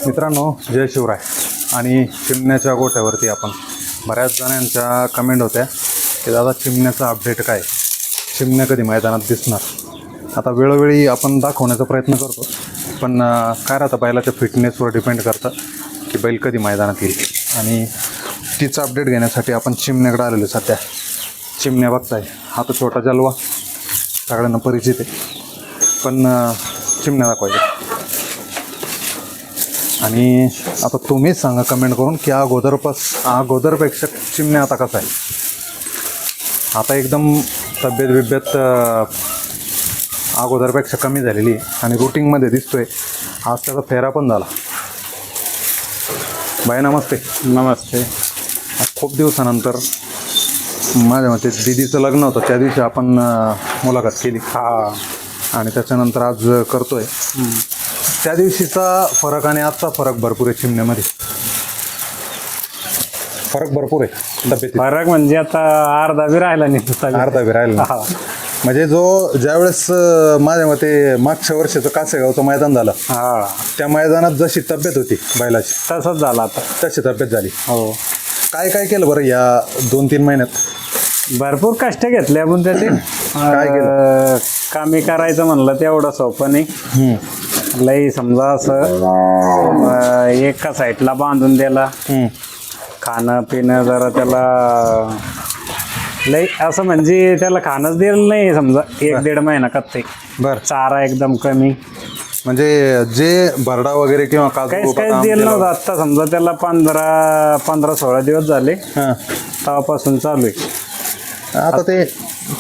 मित्रांनो, जय शिवराय. आणि चिमण्याच्या गोठ्यावरती आपण बऱ्याच जणांच्या कमेंट होत्या की दादा चिमण्याचा अपडेट काय, चिमण्या कधी मैदानात दिसणार. आता वेळोवेळी आपण दाखवण्याचा प्रयत्न करतो, पण काय राहतं बैलाच्या फिटनेसवर डिपेंड करतं की बैल कधी मैदानात येईल. आणि तिचं अपडेट घेण्यासाठी आपण चिमण्याकडे आलेलो. सध्या चिमण्या बघताय, हा तो छोटा जलवा सगळ्यांना परिचित आहे, पण चिमण्या दाखवायचे. आणि आता तुम्हीच सांगा कमेंट करून की अगोदरपेक्षा चिमण्या आता कसं आहे. आता एकदम तब्येत बिब्येत अगोदरपेक्षा कमी झालेली आहे आणि रुटीनमध्ये दिसतोय. आज त्याचा फेरा पण झाला. बाय नमस्ते. नमस्ते. आज खूप दिवसानंतर माझ्या मते दीदीचं लग्न होतं त्या दिवशी आपण मुलाखत केली. आणि त्याच्यानंतर आज करतोय. त्या दिवशीचा फरक आणि आजचा फरक भरपूर आहे. चिमण्यामध्ये फरक भरपूर आहे. तब्येत फरक म्हणजे आता अर्धा बी राहिला नाही. अर्धा बी राहिला. म्हणजे ज्यावेळेस माझ्या मते मागच्या वर्षीचं कासेगावचं मैदान झालं, त्या मैदानात जशी तब्येत होती बैलाची तसंच झालं आता, तशी तब्येत झाली. हो. काय काय केलं बरं या 2-3 महिन्यात? भरपूर कष्ट घेतले आपण त्याचे. काय केलं? कमी करायचं म्हणलं तेवढं सोपं नाही. लई समजा असं एका साईडला बांधून दिला, खाणं पिणं जरा त्याला लई असं म्हणजे त्याला खाणंच दिलं नाही. समजा 1-1.5 महिना कत्ते. बरं. चारा एकदम कमी, म्हणजे जे भरडा वगैरे किंवा काहीच दिलं नव्हतं. आत्ता समजा त्याला 15-16 दिवस झाले तेव्हापासून चालू आहे. आता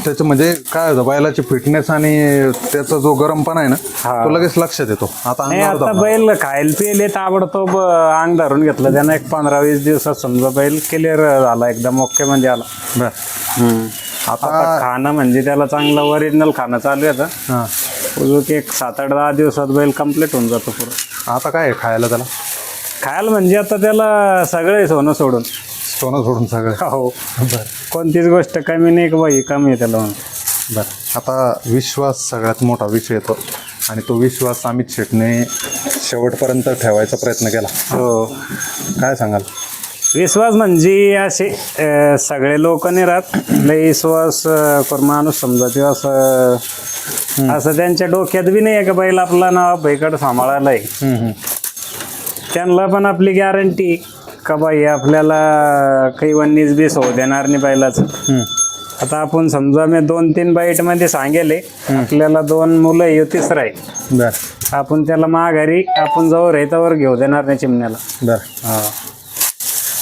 त्याचं म्हणजे काय होतं, बैलाची फिटनेस आणि त्याचा जो गरमपणा आहे ना, तो लगेच लक्षात येतो. आता बैल खायला पिले ताबडतोब अंग धरून घेतलं त्यानं. एक 15-20 दिवसात समजा बैल क्लिअर झाला, एकदम ओके म्हणजे आला. बरं. आता खाणं म्हणजे त्याला चांगलं ओरिजिनल खाणं चालू आहे. आता एक 7-8-10 दिवसात बैल कम्प्लीट होऊन जातो पुरं. आता काय आहे खायला त्याला? खायला म्हणजे आता त्याला सगळे सोनं सोडून सगळं. हो. बरं. कोणतीच गोष्ट कमी नाही की बाई कमी आहे त्याला. बरं. आता विश्वास सगळ्यात मोठा विषय येतो आणि तो विश्वास अमित शेटने शेवटपर्यंत ठेवायचा प्रयत्न केला. हो. काय सांगाल? विश्वास म्हणजे असे सगळे लोक नाही राहत. लई विश्वास माणूस समजा ते असं त्यांच्या डोक्यात बी नाही आहे का बैल आपला नाव भाईकडं सांभाळायला आहे. त्यांना पण आपली गॅरंटी का बाई आपल्याला काही वन्नीच बीस होऊ देणार नाही बैलाचं. आता आपण समजा मी 2-3 बाईटमध्ये सांगेले आपल्याला 2 मुलं आहे, 3रा आहे. बरं. आपण त्याला माघारी आपण जवळ रेतावर घेऊ देणार नाही चिमण्याला. बरं.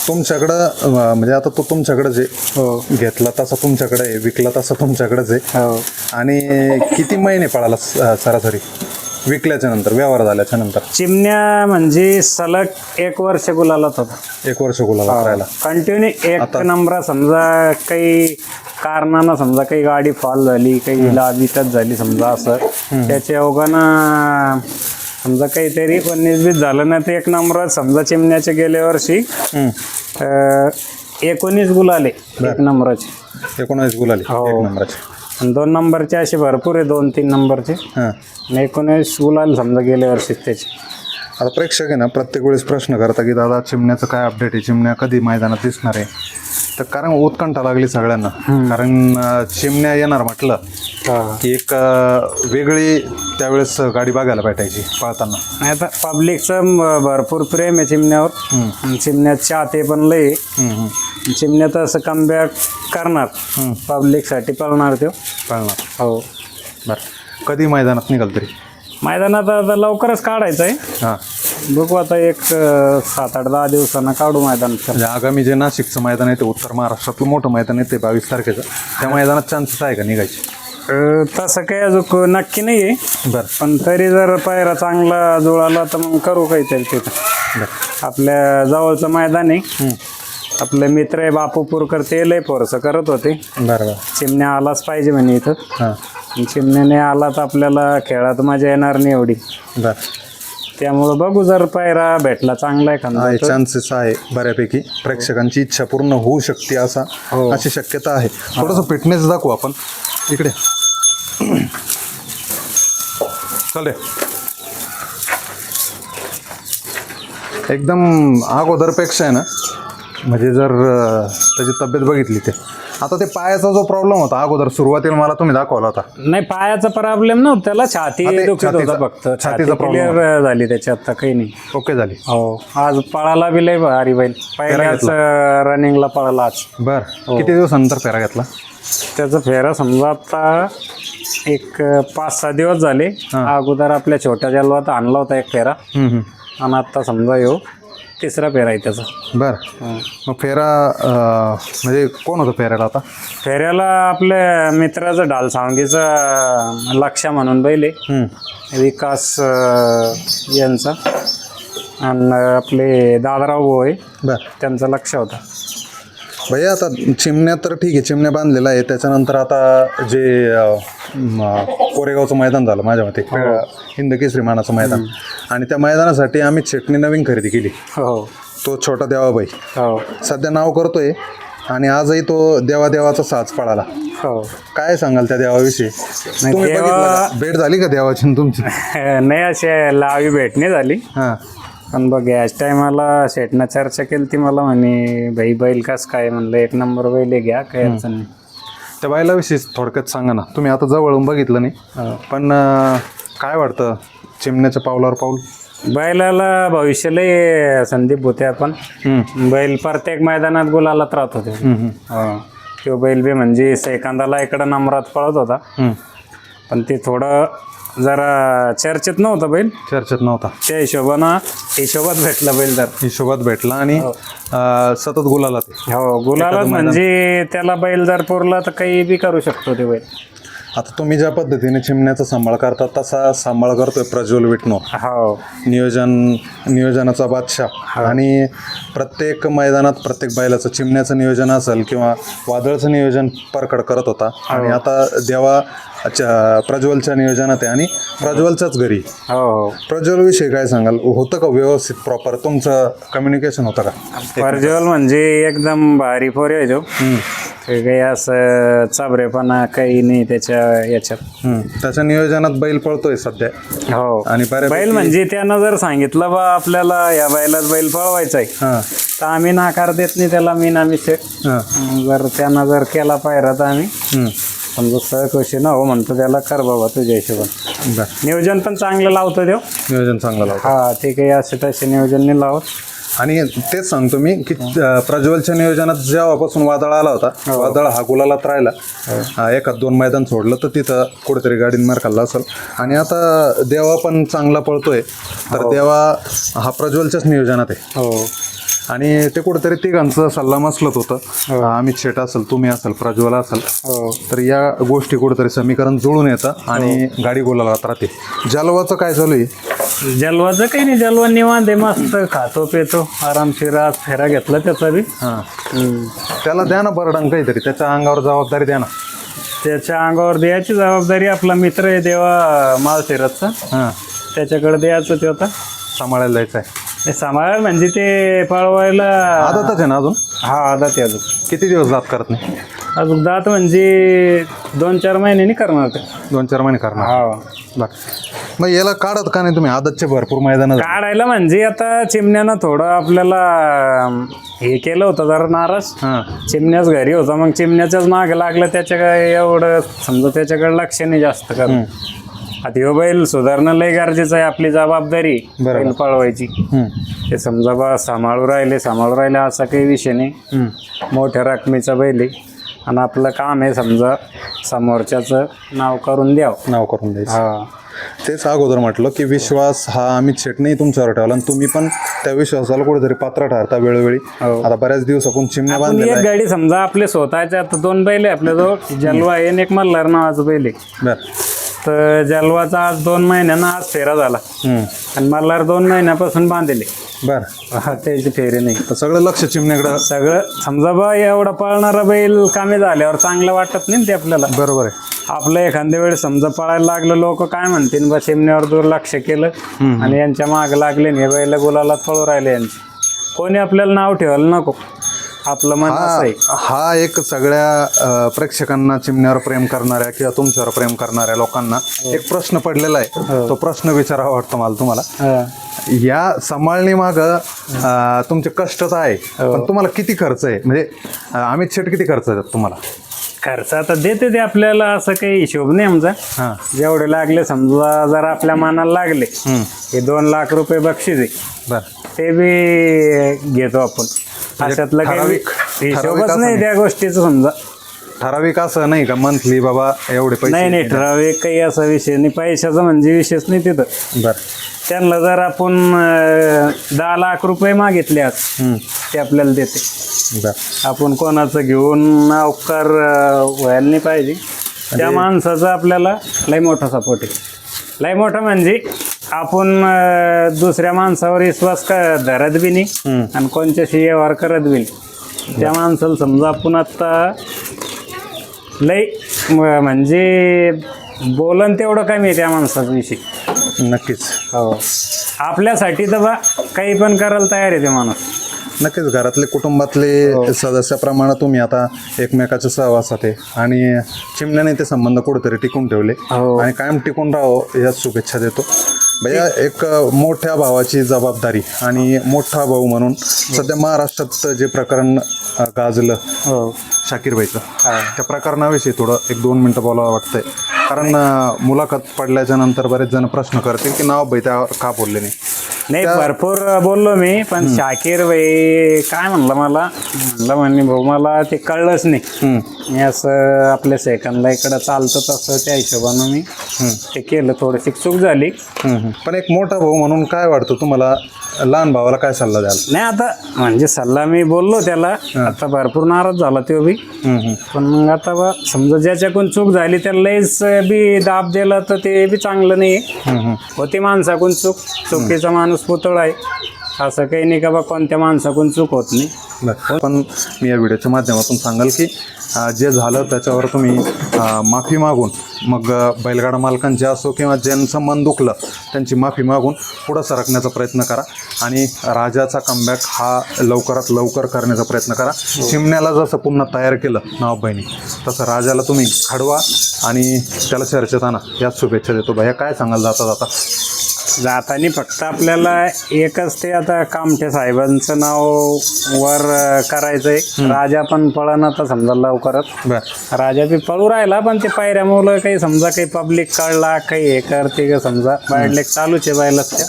तुमच्याकडं म्हणजे आता तो तुमच्याकडेच आहे. हो. घेतला तसा तुमच्याकडे आहे, विकला तसा तुमच्याकडेच आहे. हो. आणि किती महिने पळाला सरासरी विकल्याच्या नंतर, व्यवहार झाल्याच्या नंतर? चिमण्या म्हणजे सलग 1 वर्ष गुलालात होता. 1 वर्ष गुलाला राहिला कंटिन्यू 1 नंबर. समजा काही कारणानं समजा काही गाडी फॉल झाली, काही लाभीतच झाली समजा असं, त्याच्या ओघानं समजा काहीतरी 19-20 झालं ना, ते 1 नंबर. समजा चिमण्याचे गेल्या वर्षी 19 गुलाले 1 नंबराचे. 19 गुलाले 1 नंबराचे. आणि 2 नंबरचे असे भरपूर आहे, 2-3 नंबरचे. आणि 19 गुलाल समजा गेल्या वर्षी त्याचे. आता प्रेक्षक आहे ना प्रत्येक वेळेस प्रश्न करता की दादा चिमण्याचं काय अपडेट आहे, चिमण्या कधी मैदानात दिसणार आहे. तर कारण उत्कंठा लागली सगळ्यांना. कारण चिमण्या येणार म्हटलं की एक वेगळी त्यावेळेस गाडी बघायला भेटायची पळताना. आता पब्लिकचं भरपूर प्रेम आहे चिमण्यावर. चिमण्यात चाहते पण लय. चिमण्यात असं कमबॅक करणार, पब्लिकसाठी पळणार तो. पळणार. हो. बरं. कधी मैदानात निघाल तरी? मैदानात आता लवकरच काढायचं आहे. बघू आता एक 7-8-10 दिवसांना काढू मैदान. म्हणजे आगामी जे नाशिकचं मैदान आहे ते उत्तर महाराष्ट्रातलं मोठं मैदान आहे ते 22 तारखेचं, त्या मैदानात चान्सेस आहे का निघायचे? तसं काही अजून नक्की नाही आहे. बरं. पण तरी जर पायरा चांगला जुळाला तर मग करू काहीतरी तिथं. आपल्या जवळचं मैदान आहे. आपले मित्र आहे बापूपूरकर, ते लय फोर्स करत होते. बरोबर. चिमण्या आलाच पाहिजे म्हणे इथं. चिमण्याने आला तर आपल्याला खेळात मजा येणार नाही एवढी. बरं. त्यामुळं बघू जर पायरा भेटला चांगला आहे. चान्सेस आहे बऱ्यापैकी. प्रेक्षकांची इच्छा पूर्ण होऊ शकते अशी शक्यता आहे. थोडंसं फिटनेस दाखवू आपण इकडे. चालेल. एकदम अगोदरपेक्षा आहे ना, म्हणजे जर त्याची तब्येत बघितली ते आता ते पायाचा जो प्रॉब्लेम होता अगोदर सुरुवातीला मला तुम्ही दाखवला होता. नाही, पायाचा प्रॉब्लेम नव्हता त्याला, छाती हा, ते दुखत होता छातीचा- फक्त. छाती छातीचा problem क्लिअर झाली त्याची, आता काही नाही. ओके झाली. हो, आज पळाला बी लय भारी बैल, पहिल्याच रनिंगला पळाला आज. बर किती दिवसानंतर फेरा घेतला? त्याचा फेरा समजा आता एक 5-6 दिवस झाले. अगोदर आपल्या छोट्या जलवात आणला होता एक फेरा, आणि आता समजा येऊ तिसरा फेरा आहे त्याचा. बर मग फेरा म्हणजे कोण होतं फेऱ्याला आता? फेऱ्याला आपल्या मित्राचं ढाल सावंगीचं लक्ष म्हणून बैल आहे, विकास यांचा, आणि आपले दादाराव भाऊ आहे बर त्यांचं लक्ष होता. भैया आता चिमण्या तर ठीक आहे, चिमण्या बांधलेला आहे. त्याच्यानंतर आता जे कोरेगावचं मैदान झालं माझ्या मते, हिंद केसरी मानाचं मैदान, आणि त्या मैदानासाठी आम्ही शेटणी नवीन खरेदी केली. हो तो छोटा देवाबाई हो सध्या नाव करतोय, आणि आजही तो देवाचा साज पळाला. हो. काय सांगाल त्या देवाविषयी? तुम्ही बघितलं का? भेट झाली का देवाची आणि तुमची? नाही, असे लावी भेटणे झाली. हां पण बघ याच टायमाला शेटनं चर्चा केली ती मला, म्हणे बाई बैल कस काय, म्हणलं 1 नंबर बैल आहे, घ्या, काही अडचण नाही. त्या बैलाविषयी थोडक्यात सांगा ना. तुम्ही आता जवळून बघितलं नाही, पण काय वाटतं चिमण्याच्या पावलावर पाऊल? बैलाला भविष्य लय संदीप होते आपण. बैल प्रत्येक मैदानात गुलालात राहत होते. तो बैल बी म्हणजे सेकंदाला इकडं नंबरात पळत होता, पण ते थोडं जरा चर्चेत नव्हतं बैल. चर्चेत नव्हता, त्या हिशोबात भेटला बैल. तर हिशोबात भेटला आणि सतत गुलाला. हो, गुलालात म्हणजे त्याला बैल जर पुरला तर काही बी करू शकतो ते बैल. आता तुम्ही ज्या पद्धतीने चिमण्याचा सांभाळ करता तसा सांभाळ करतोय प्रज्वल विटनो. हो, नियोजनाचा बादशाह, आणि प्रत्येक मैदानात प्रत्येक बैलाचं चिमण्याचं नियोजन असेल किंवा वादळचं नियोजन परकड करत होता, आणि आता देवा प्रज्वलच्या नियोजनात आहे आणि प्रज्वलच्याच घरी. हो. प्रज्वल विषयी काय सांगाल? होतं का व्यवस्थित प्रॉपर तुमचं कम्युनिकेशन होतं का? प्रज्वल म्हणजे एकदम भारी पोर आहे तो. ते काही असं चाबरेपणा काही नाही त्याच्या याच्यात. त्याच्या नियोजनात बैल पळतोय सध्या. हो, आणि बैल म्हणजे त्यानं जर सांगितलं बा आपल्याला या बैलात बैल पळवायचा आहे, तर आम्ही नाकार देत नाही त्याला. मी ना जर त्यानं जर केला पाहिजे तर आम्ही समजा सहकुशी ना हो म्हणतो त्याला, कर बाबा तुझ्या हिशोबात. नियोजन पण चांगलं लावतो तो. नियोजन चांगलं लावतो. हा, ते काही असे तसे नियोजन नाही लावत. आणि तेच सांगतो मी की प्रज्वलच्या नियोजनात जेव्हापासून वादळ आला होता, वादळ हा गुलालात राहिला, 1-2 मैदान सोडलं तर तिथं कुठेतरी गाडीन मार खाल्ला असेल. आणि आता देवा पण चांगला पळतोय, तर देवा हा प्रज्वलच्याच नियोजनात आहे. हो, आणि ते कुठेतरी तिघांचं सल्ला मसलत होतं. अमित शेट असेल, तुम्ही असाल, प्रज्वल असेल, तर या गोष्टी कुठेतरी समीकरण जुळून येतं आणि गाडी गुलालात राहते. जलवाचं काय चालू आहे? जलवाचं काही नाही, जलवा निवांत आहे, मस्त खातो पितो आरामशीर. आज फेरा घेतला त्याचा बी. त्याला द्या ना बरडण काहीतरी, त्याच्या अंगावर जबाबदारी द्या ना. त्याच्या अंगावर द्यायची जबाबदारी. आपला मित्र आहे देवा माळशिरसचा, त्याच्याकडे द्यायचं ते आता सांभाळायला जायचं आहे. सांभाळ म्हणजे ते पळवायला आदतच आहे ना अजून? हा, आदत आहे अजून. किती दिवस जात करत नाही अजून? दात म्हणजे 2-4 महिन्यांनी करणार ते. 2-4 महिने करणार. हा, बरं. मग याला काढत का नाही तुम्ही? आदतचे भरपूर मैदान काढायला म्हणजे आता चिमण्यानं थोडं आपल्याला हे केलं होतं जरा नाराज. चिमण्याच घरी होता, मग चिमण्याच्याच मागे लागलं. त्याच्याकडे एवढं समजा त्याच्याकडे लक्ष नाही जास्त करून. आता ह्यो बैल सुधारणं लय गरजेचं आहे, आपली जबाबदारी बैल पळवायची. ते समजा बा सांभाळू राहिले असा काही विषय नाही. मोठ्या रकमेचा बैल आहे आणि आपलं काम आहे समजा समोरच्याचं नाव करून द्यायचं. हा, तेच अगोदर म्हटलं की विश्वास हा अमित शेटने तुमच्यावर ठेवला, आणि तुम्ही पण त्या विश्वासाला कुठेतरी पात्र ठरता वेळोवेळी. आता बऱ्याच दिवसापासून चिमण्या बांधलेल्या एक गाडी समजा आपले स्वतःच्या, आता 2 बैल आहे आपल्याजवळ, जलवा आहे आणि एक मल्हार नावाचं बैल आहे. बरं. तर जलवाचा आज 2 महिन्यानं आज फेरा झाला, आणि मल्हार 2 महिन्यापासून बांधले. बरं. त्याची फेरी नाही. तर सगळं लक्ष चिमण्याकडं. सगळं समजा बा एवढा पळणारा बैल कामी झाल्यावर चांगलं वाटत नाही ते आपल्याला. बरोबर आहे. आपलं एखाद्या वेळेस समजा पळायला लागलं, लोक काय म्हणतील बा चिमण्यावर दुर्लक्ष केलं आणि यांच्या माग लागले, हे बैल गुलाला पळू राहिले यांचे. कोणी आपल्याला नाव ठेवायला नको. आपलं मन असं आहे. हा एक सगळ्या प्रेक्षकांना चिमण्यावर प्रेम करणाऱ्या किंवा तुमच्यावर प्रेम करणाऱ्या लोकांना एक प्रश्न पडलेला आहे. तो प्रश्न विचारावा वाटतो मला तुम्हाला. हा. या सांभाळणी माग तुमचे कष्ट तर आहे, पण तुम्हाला किती खर्च आहे? म्हणजे अमित शेट किती खर्च देतात तुम्हाला? खर्च आता देते ते आपल्याला, असं काही हिशोब नाही आमचा. हां. जेवढे लागले समजा जर आपल्या मनाला लागले हे 2 लाख रुपये बक्षीस आहे, बरं. ते बी घेतो आपण. अशातलं काही हिशोबच ठराविक नाही त्या गोष्टीचं समजा. ठराविक असं नाही का मंथली बाबा एवढे पैसे? नाही ठराविक काही असा विषय नाही, पैशाचा म्हणजे विषयच नाही तिथं. बरं. त्यांना जर आपण 10 लाख रुपये मागितले आज, ते आपल्याला देते. बरं. आपण कोणाचं घेऊन अवकार व्हायला नाही पाहिजे. त्या माणसाचा आपल्याला लय मोठा सपोर्ट आहे. लय मोठा म्हणजे आपण दुसऱ्या माणसावर विश्वास धरत बी नाही आणि कोणत्याशी व्यवहार करत बी नाही. त्या माणसाला समजा आपण आता लय म्हणजे बोलन तेवढं कमी आहे त्या माणसाचा विषयी. नक्कीच. हो. आपल्यासाठी तर बा काही पण करायला तयार आहे ते माणूस. नक्कीच. घरातले कुटुंबातले सदस्याप्रमाणे तुम्ही आता एकमेकाच्या सहवासात आहे आणि चिमण्याने ते संबंध कुठेतरी टिकून ठेवले आणि कायम टिकून राहावं या शुभेच्छा देतो. भैया, एक मोठ्या भावाची जबाबदारी आणि मोठा भाऊ म्हणून सध्या महाराष्ट्रात जे प्रकरण गाजलं शाकीर भाईचं, त्या प्रकरणाविषयी थोडं 1-2 मिनटं बोलावं वाटतंय. कारण मुलाखत पडल्याच्या नंतर बरेच जण प्रश्न करतील की नाव भाई त्यावर का बोलले नाही. भरपूर बोललो मी, पण शाकीर भाई काय म्हणलं म्हणे भाऊ मला ते कळलंच नाही. मी असं आपल्या सेकंदला इकडं चालतं तसं त्या हिशोबानं मी ते केलं. थोडीशी चूक झाली. पण एक मोठा भाऊ म्हणून काय वाटतं तुम्हाला, लहान भावाला काय सल्ला द्याल? नाही आता म्हणजे सल्ला मी बोललो त्याला, आता भरपूर नाराज झाला तो बी. पण मग आता बा समजा ज्याच्याकडून चूक झाली त्याला लईच बी दाब दिला तर ते बी चांगलं नाही. होती माणसाकडून चुकीचा माणूस पुतळा आहे, असं काही नाही का बा कोणत्या माणसाकडून चूक होत नाही. पण मी या व्हिडिओच्या माध्यमातून सांगाल की जे झालं त्याच्यावर तुम्ही माफी मागून, मग बैलगाडा मालकांचे असो किंवा ज्यांचं मन दुखलं त्यांची माफी मागून पुढं सरकण्याचा प्रयत्न करा आणि राजाचा कमबॅक हा लवकरात लवकर करण्याचा प्रयत्न करा. चिमण्याला जसं पुन्हा तयार केलं नवाबबाईंनी, तसं राजाला तुम्ही घडवा आणि त्याला चर्चेत आणा. याच शुभेच्छा देतो. भैया, काय सांगाल जाता जाताना फक्त आपल्याला एकच ते आता कामठे साहेबांचं नाव वर करायचंय. राजा पण पळण आता समजा लवकरच. राजा बी पळू राहिला, पण ते पायऱ्यामुळं काही समजा काही पब्लिक कळला काही हे करते का समजा बाहेरले चालूच आहे बायलाच. त्या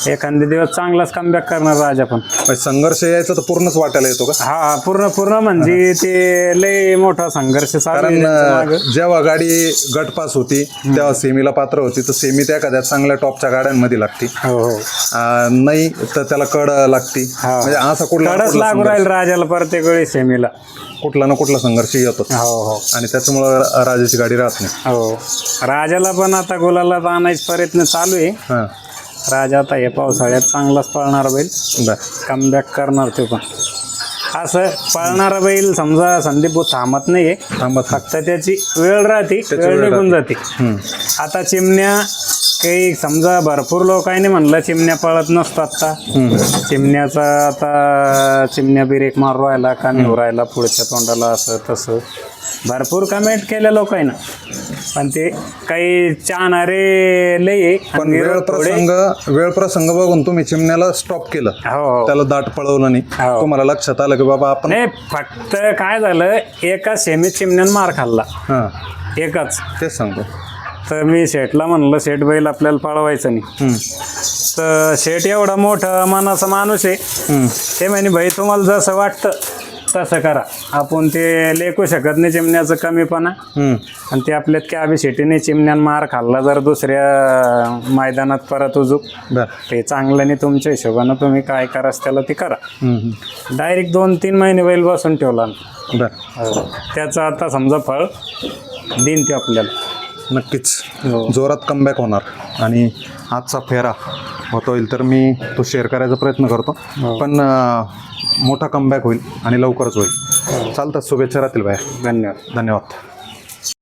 एखादे दिवस चांगलाच कमबॅक करणार राजा पण. संघर्ष यायचा तर पूर्णच वाटायला येतो का? हा, पूर्ण म्हणजे ते लय मोठा संघर्ष. कारण जेव्हा गाडी गट पास होती तेव्हा सेमीला पात्र होती, तर सेमी त्या एखाद्या चांगल्या टॉपच्या गाड्यांमध्ये लागते. नाही तर त्याला कड लागते. म्हणजे असा कुठला लागू राहील राजाला प्रत्येक वेळी सेमीला कुठला ना कुठला संघर्ष येतो. आणि त्याच्यामुळं राजाची गाडी राहत नाही. राजाला पण आता गुलाला आणायचा प्रयत्न चालू आहे. राजा आता हे पावसाळ्यात चांगलाच पळणार बैल, कमबॅक करणार ते पण. असं पळणारा बैल समजा संदीप थांबत नाहीये, फक्त त्याची वेळ राहते, वेळ निघून जाते. आता चिमण्या काही समजा भरपूर लोकांनी म्हणलं चिमण्या पळत नसतो आता. चिमण्याचा आता चिमण्या बिरेक मारू राहिला का नेऊ राहिला पुढच्या तोंडाला, असं तसं भरपूर कमेंट केल्या लोकांना. पण ते काही चाहणारे लय. पण वेळ प्रसंग बघून तुम्ही चिमण्याला स्टॉप केलं, त्याला दाट पळवलं नाही. तुम्हाला लक्षात आलं की बाबा आपण नाही, फक्त काय झालं एका सेमीत चिमण्यानं मार खाल्ला एकच. तेच सांगतो. तर मी शेठला म्हणलं शेठ बैल आपल्याला पळवायचं नाही. तर शेठ एवढा मोठा मनाचा माणूस आहे, ते म्हणे भाई तुम्हाला जसं वाटतं तसं करा. आपण ते लेखू शकत नाही चिमण्याचं कमीपणा. आणि ते आपल्यात काय अभिषेटीने चिमण्यान मार खाल्ला जर दुसऱ्या मैदानात परत उजूक ते चांगलं नाही. तुमच्या हिशोबानं तुम्ही काय करास त्याला ते करा. डायरेक्ट 2-3 महिने बैल बसून ठेवला. त्याचं आता समजा फळ देईन ते आपल्याला. नक्कीच जोरात कमबॅक होणार आणि आजचा फेरा होईल तर मी तो शेअर करायचा प्रयत्न करतो. पण मोठा कमबॅक होईल आणि लवकरच होईल. चालतं. शुभेच्छा राहतील बाहेर. धन्यवाद.